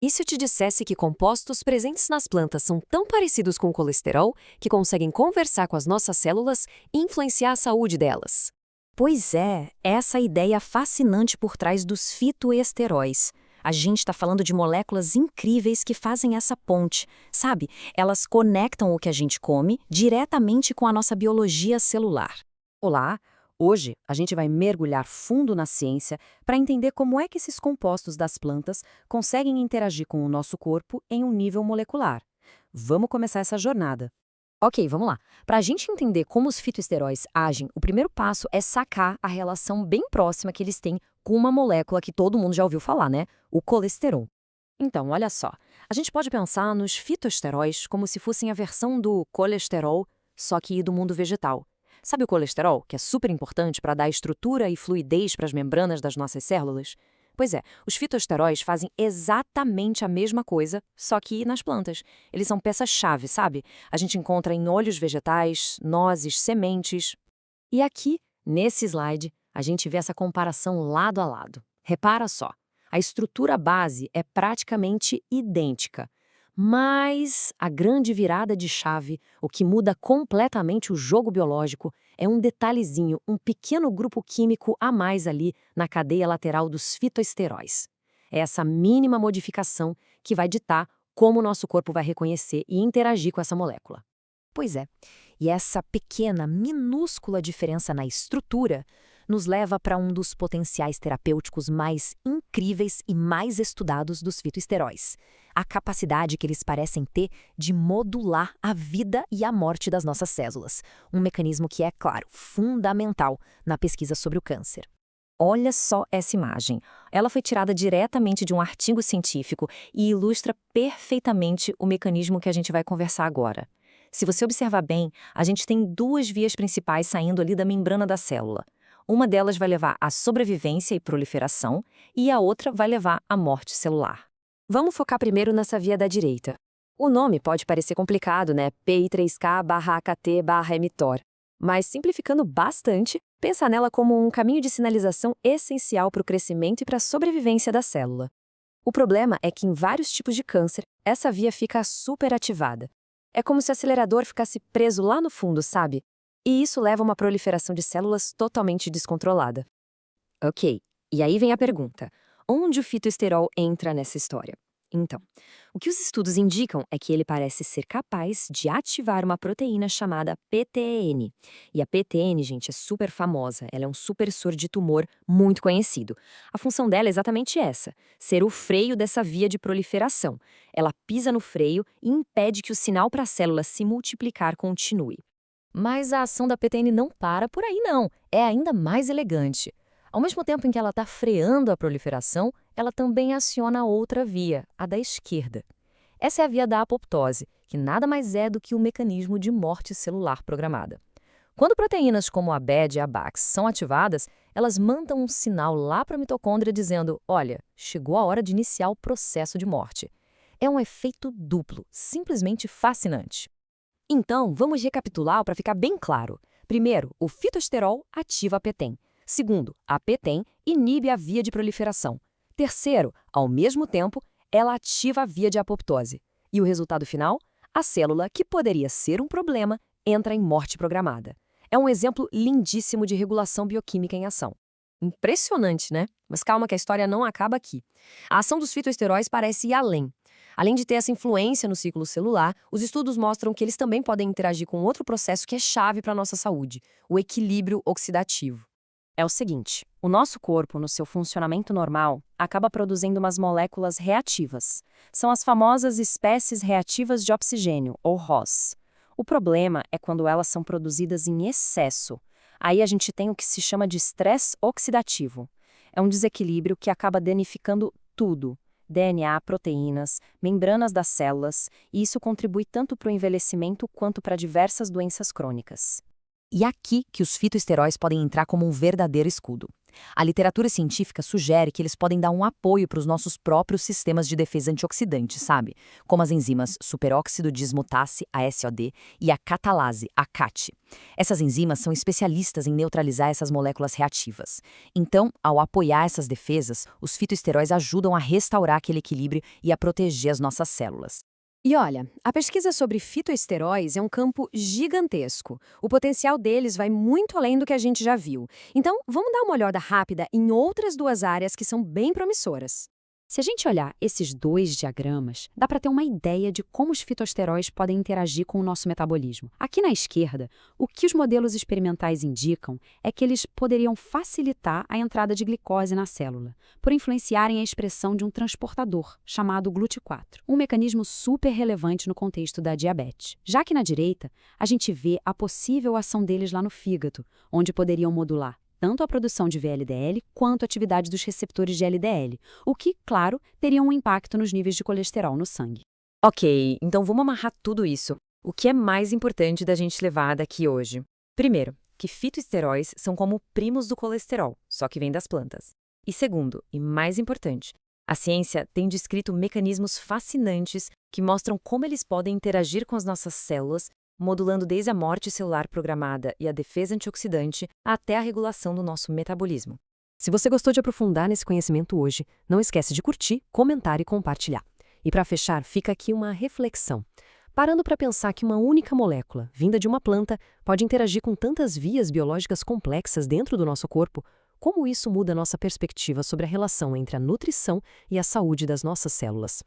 E se eu te dissesse que compostos presentes nas plantas são tão parecidos com o colesterol que conseguem conversar com as nossas células e influenciar a saúde delas? Pois é, essa é a ideia fascinante por trás dos fitoesteróis. A gente está falando de moléculas incríveis que fazem essa ponte, sabe? Elas conectam o que a gente come diretamente com a nossa biologia celular. Olá! Hoje a gente vai mergulhar fundo na ciência para entender como é que esses compostos das plantas conseguem interagir com o nosso corpo em um nível molecular. Vamos começar essa jornada. Ok, vamos lá. Para a gente entender como os fitoesteróis agem, o primeiro passo é sacar a relação bem próxima que eles têm com uma molécula que todo mundo já ouviu falar, né? O colesterol. Então, olha só, a gente pode pensar nos fitoesteróis como se fossem a versão do colesterol, só que do mundo vegetal. Sabe o colesterol, que é super importante para dar estrutura e fluidez para as membranas das nossas células? Pois é, os fitoesteróis fazem exatamente a mesma coisa, só que nas plantas. Eles são peças-chave, sabe? A gente encontra em óleos vegetais, nozes, sementes. E aqui, nesse slide, a gente vê essa comparação lado a lado. Repara só, a estrutura base é praticamente idêntica. Mas a grande virada de chave, o que muda completamente o jogo biológico, é um detalhezinho, um pequeno grupo químico a mais ali na cadeia lateral dos fitoesteróis. É essa mínima modificação que vai ditar como o nosso corpo vai reconhecer e interagir com essa molécula. Pois é, e essa pequena, minúscula diferença na estrutura nos leva para um dos potenciais terapêuticos mais incríveis e mais estudados dos fitoesteróis, a capacidade que eles parecem ter de modular a vida e a morte das nossas células, um mecanismo que é, claro, fundamental na pesquisa sobre o câncer. Olha só essa imagem. Ela foi tirada diretamente de um artigo científico e ilustra perfeitamente o mecanismo que a gente vai conversar agora. Se você observar bem, a gente tem duas vias principais saindo ali da membrana da célula. Uma delas vai levar à sobrevivência e proliferação, e a outra vai levar à morte celular. Vamos focar primeiro nessa via da direita. O nome pode parecer complicado, né? PI3K/AKT/mTOR. Mas, simplificando bastante, pensa nela como um caminho de sinalização essencial para o crescimento e para a sobrevivência da célula. O problema é que em vários tipos de câncer, essa via fica superativada. É como se o acelerador ficasse preso lá no fundo, sabe? E isso leva a uma proliferação de células totalmente descontrolada. Ok, e aí vem a pergunta: onde o fitoesterol entra nessa história? Então, o que os estudos indicam é que ele parece ser capaz de ativar uma proteína chamada PTN. E a PTN, gente, é super famosa, ela é um supressor de tumor muito conhecido. A função dela é exatamente essa, ser o freio dessa via de proliferação. Ela pisa no freio e impede que o sinal para a célula se multiplicar continue. Mas a ação da PTN não para por aí não, é ainda mais elegante. Ao mesmo tempo em que ela está freando a proliferação, ela também aciona outra via, a da esquerda. Essa é a via da apoptose, que nada mais é do que o mecanismo de morte celular programada. Quando proteínas como a BED e a BAX são ativadas, elas mandam um sinal lá para a mitocôndria dizendo: olha, chegou a hora de iniciar o processo de morte. É um efeito duplo, simplesmente fascinante. Então, vamos recapitular para ficar bem claro. Primeiro, o fitoesterol ativa a PTEN. Segundo, a PTEN inibe a via de proliferação. Terceiro, ao mesmo tempo, ela ativa a via de apoptose. E o resultado final? A célula, que poderia ser um problema, entra em morte programada. É um exemplo lindíssimo de regulação bioquímica em ação. Impressionante, né? Mas calma que a história não acaba aqui. A ação dos fitoesteróis parece ir além. Além de ter essa influência no ciclo celular, os estudos mostram que eles também podem interagir com outro processo que é chave para a nossa saúde, o equilíbrio oxidativo. É o seguinte, o nosso corpo, no seu funcionamento normal, acaba produzindo umas moléculas reativas. São as famosas espécies reativas de oxigênio, ou ROS. O problema é quando elas são produzidas em excesso. Aí a gente tem o que se chama de estresse oxidativo. É um desequilíbrio que acaba danificando tudo. DNA, proteínas, membranas das células, e isso contribui tanto para o envelhecimento quanto para diversas doenças crônicas. E aqui que os fitoesteróis podem entrar como um verdadeiro escudo. A literatura científica sugere que eles podem dar um apoio para os nossos próprios sistemas de defesa antioxidante, sabe? Como as enzimas superóxido dismutase, ASOD, e a catalase, a CAT. Essas enzimas são especialistas em neutralizar essas moléculas reativas. Então, ao apoiar essas defesas, os fitoesteróis ajudam a restaurar aquele equilíbrio e a proteger as nossas células. E olha, a pesquisa sobre fitoesteróis é um campo gigantesco. O potencial deles vai muito além do que a gente já viu. Então, vamos dar uma olhada rápida em outras duas áreas que são bem promissoras. Se a gente olhar esses dois diagramas, dá para ter uma ideia de como os fitosteróis podem interagir com o nosso metabolismo. Aqui na esquerda, o que os modelos experimentais indicam é que eles poderiam facilitar a entrada de glicose na célula, por influenciarem a expressão de um transportador, chamado GLUT4, um mecanismo super relevante no contexto da diabetes. Já que na direita, a gente vê a possível ação deles lá no fígado, onde poderiam modular tanto a produção de VLDL quanto a atividade dos receptores de LDL, o que, claro, teria um impacto nos níveis de colesterol no sangue. Ok, então vamos amarrar tudo isso. O que é mais importante da gente levar daqui hoje? Primeiro, que fitoesteróis são como primos do colesterol, só que vêm das plantas. E segundo, e mais importante, a ciência tem descrito mecanismos fascinantes que mostram como eles podem interagir com as nossas células, modulando desde a morte celular programada e a defesa antioxidante até a regulação do nosso metabolismo. Se você gostou de aprofundar nesse conhecimento hoje, não esquece de curtir, comentar e compartilhar. E para fechar, fica aqui uma reflexão. Parando para pensar que uma única molécula, vinda de uma planta, pode interagir com tantas vias biológicas complexas dentro do nosso corpo, como isso muda nossa perspectiva sobre a relação entre a nutrição e a saúde das nossas células?